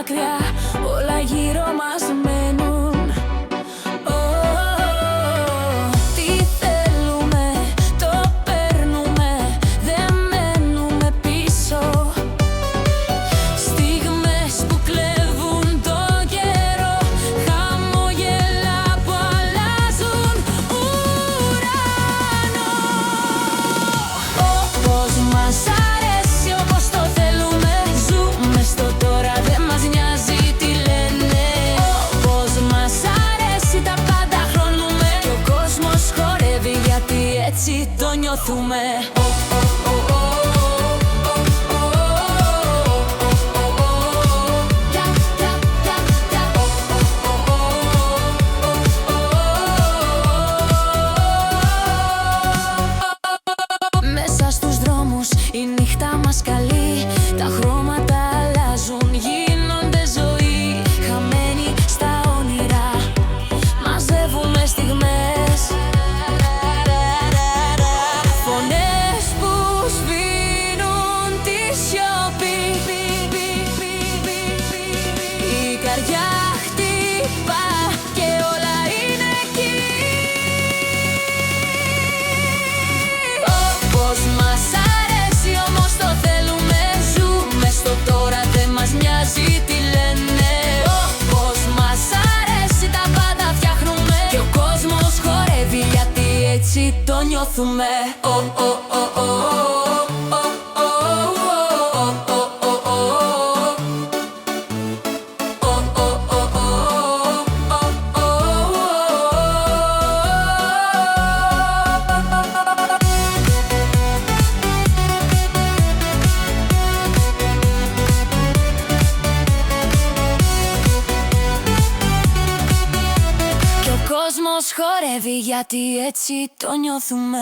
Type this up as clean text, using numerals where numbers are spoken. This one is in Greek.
μακριά, όλα γύρω μας μένουν. Τι θέλουμε, το παίρνουμε, δεν μένουμε πίσω. Στιγμές που κλέβουν το καιρό, χαμόγελα που αλλάζουν ουρανό. Όπως μας αρέσει, όπως το θέλουμε, ζούμε στο τώρα, δεν μας νοιάζει τι λένε. Όπως μας αρέσει, τα πάντα χρώνουμε και ο κόσμος χορεύει γιατί έτσι το νιώθουμε. Μέσα στους δρόμους η νύχτα μας καλεί, τα χρώματα αλλάζουν, γίνονται ζωή. Χαμένοι στα όνειρα, μαζεύουμε στιγμές. Φωνές που σβήνουν τη σιωπή, η καρδιά χτυπά και όλα είναι εκεί. Όπως μας αρέσει, όμως το θέλουμε, ζούμε στο τώρα, δεν μας νοιάζει τι λένε. Όπως μας αρέσει, τα πάντα φτιάχνουμε και ο κόσμος χορεύει γιατί έτσι το νιώθουμε. Και ο κόσμος χορεύει γιατί έτσι το νιώθουμε.